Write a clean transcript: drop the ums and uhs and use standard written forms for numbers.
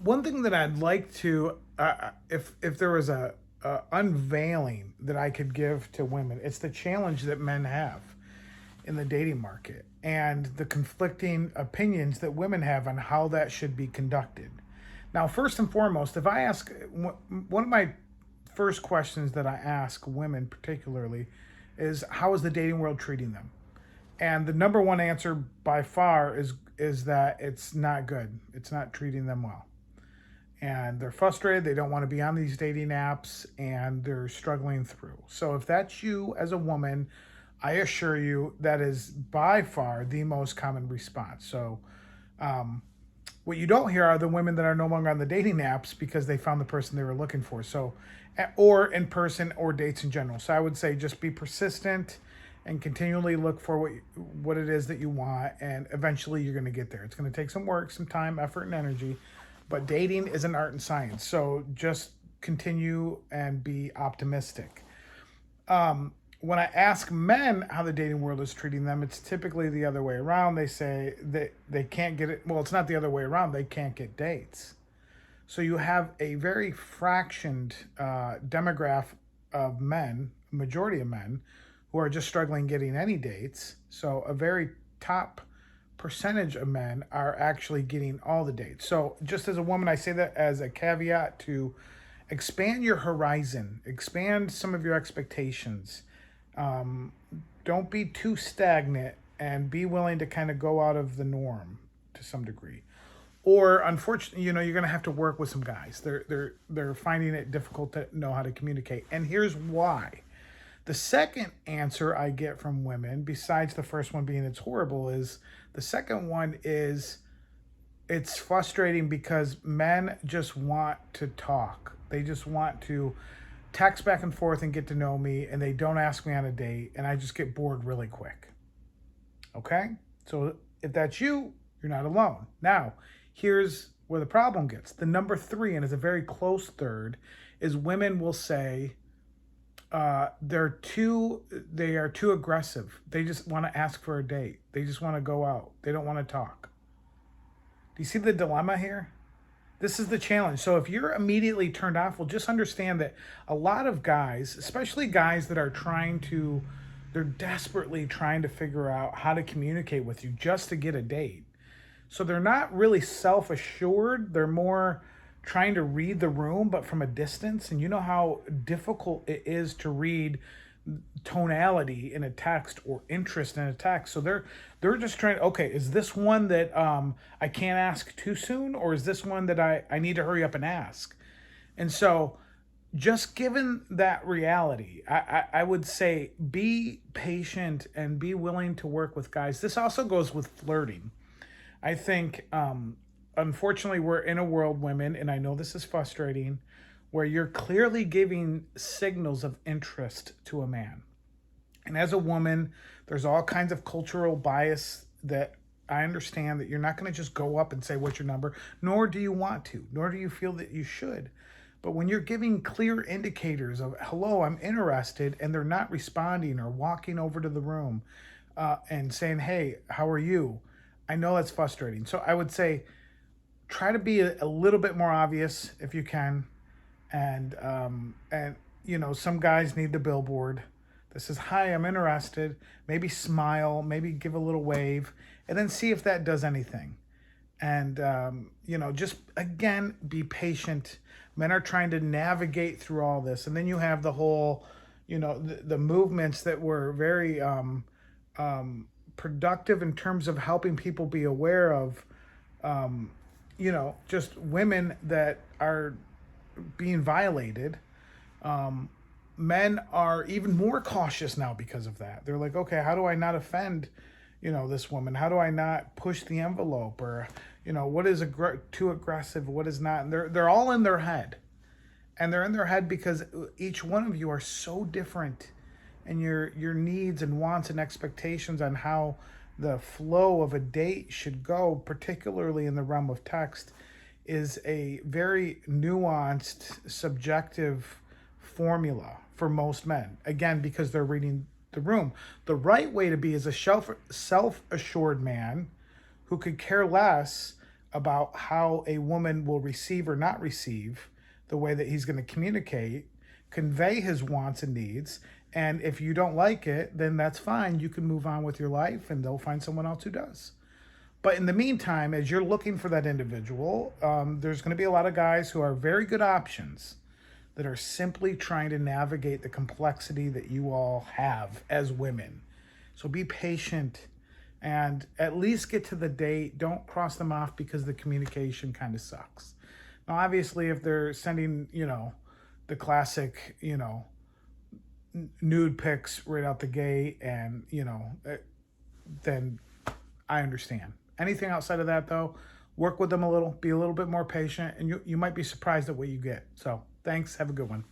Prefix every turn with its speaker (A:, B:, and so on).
A: One thing that I'd like to, if there was a unveiling that I could give to women, it's the challenge that men have in the dating market and the conflicting opinions that women have on how that should be conducted. Now, first and foremost, if I ask one of my first questions that I ask women particularly is how is the dating world treating them? And the number one answer by far is that it's not good. It's not treating them well. And they're frustrated, they don't want to be on these dating apps and they're struggling through. So if that's you as a woman, I assure you that is by far the most common response. So what you don't hear are the women that are no longer on the dating apps because they found the person they were looking for. So, or in person or dates in general. So I would say just be persistent and continually look for what it is that you want, and eventually you're going to get there. It's going to take some work, some time, effort, and energy, but dating is an art and science. So just continue and be optimistic. When I ask men how the dating world is treating them, it's typically the other way around. They say that they can't get it. Well, it's not the other way around. They can't get dates. So you have a very fractioned demographic of men, majority of men, who are just struggling getting any dates. So a very top percentage of men are actually getting all the dates. So just as a woman, I say that as a caveat to expand your horizon, expand some of your expectations. Um, don't be too stagnant and be willing to kind of go out of the norm to some degree. Or unfortunately, you're going to have to work with some guys. They're finding it difficult to know how to communicate. And here's why. The second answer I get from women, besides the first one being it's horrible, is the second one is it's frustrating because men just want to talk. They just want to text back and forth and get to know me, and they don't ask me on a date, and I just get bored really quick. Okay? So if that's you, you're not alone. Now, here's where the problem gets. The number three, and it's a very close third, is women will say, they are too aggressive. They just want to ask for a date. They just want to go out. They don't want to talk. Do you see the dilemma here? This is the challenge. So if you're immediately turned off, well, just understand that a lot of guys, especially guys that are they're desperately trying to figure out how to communicate with you just to get a date. So they're not really self-assured. They're more trying to read the room, but from a distance. And you know how difficult it is to read tonality in a text or interest in a text. So they're just trying. Okay, is this one that I can't ask too soon, or is this one that I need to hurry up and ask? And so, just given that reality, I would say be patient and be willing to work with guys. This also goes with flirting. I think, unfortunately, we're in a world, women, and I know this is frustrating, where you're clearly giving signals of interest to a man. And as a woman, there's all kinds of cultural bias that I understand that you're not going to just go up and say, what's your number? Nor do you want to, nor do you feel that you should. But when you're giving clear indicators of, hello, I'm interested, and they're not responding or walking over to the room and saying, hey, how are you? I know that's frustrating. So I would say try to be a little bit more obvious if you can. And some guys need the billboard. This is, hi, I'm interested. Maybe smile, maybe give a little wave, and then see if that does anything. And just again, be patient. Men are trying to navigate through all this, and then you have the whole, the movements that were very productive in terms of helping people be aware of, just women that are being violated. Men are even more cautious now because of that. They're like, okay, how do I not offend, this woman? How do I not push the envelope? Or, what is too aggressive? What is not? And they're all in their head, and they're in their head because each one of you are so different, and your needs and wants and expectations on how the flow of a date should go, particularly in the realm of text, is a very nuanced, subjective formula for most men. Again, because they're reading the room. The right way to be is a self-assured man who could care less about how a woman will receive or not receive the way that he's going to communicate, convey his wants and needs. And if you don't like it, then that's fine. You can move on with your life and they'll find someone else who does. But in the meantime, as you're looking for that individual, there's going to be a lot of guys who are very good options that are simply trying to navigate the complexity that you all have as women. So be patient and at least get to the date. Don't cross them off because the communication kind of sucks. Now, obviously, if they're sending, the classic, nude pics right out the gate and, then I understand. Anything outside of that, though, work with them a little, be a little bit more patient, and you might be surprised at what you get. So thanks. Have a good one.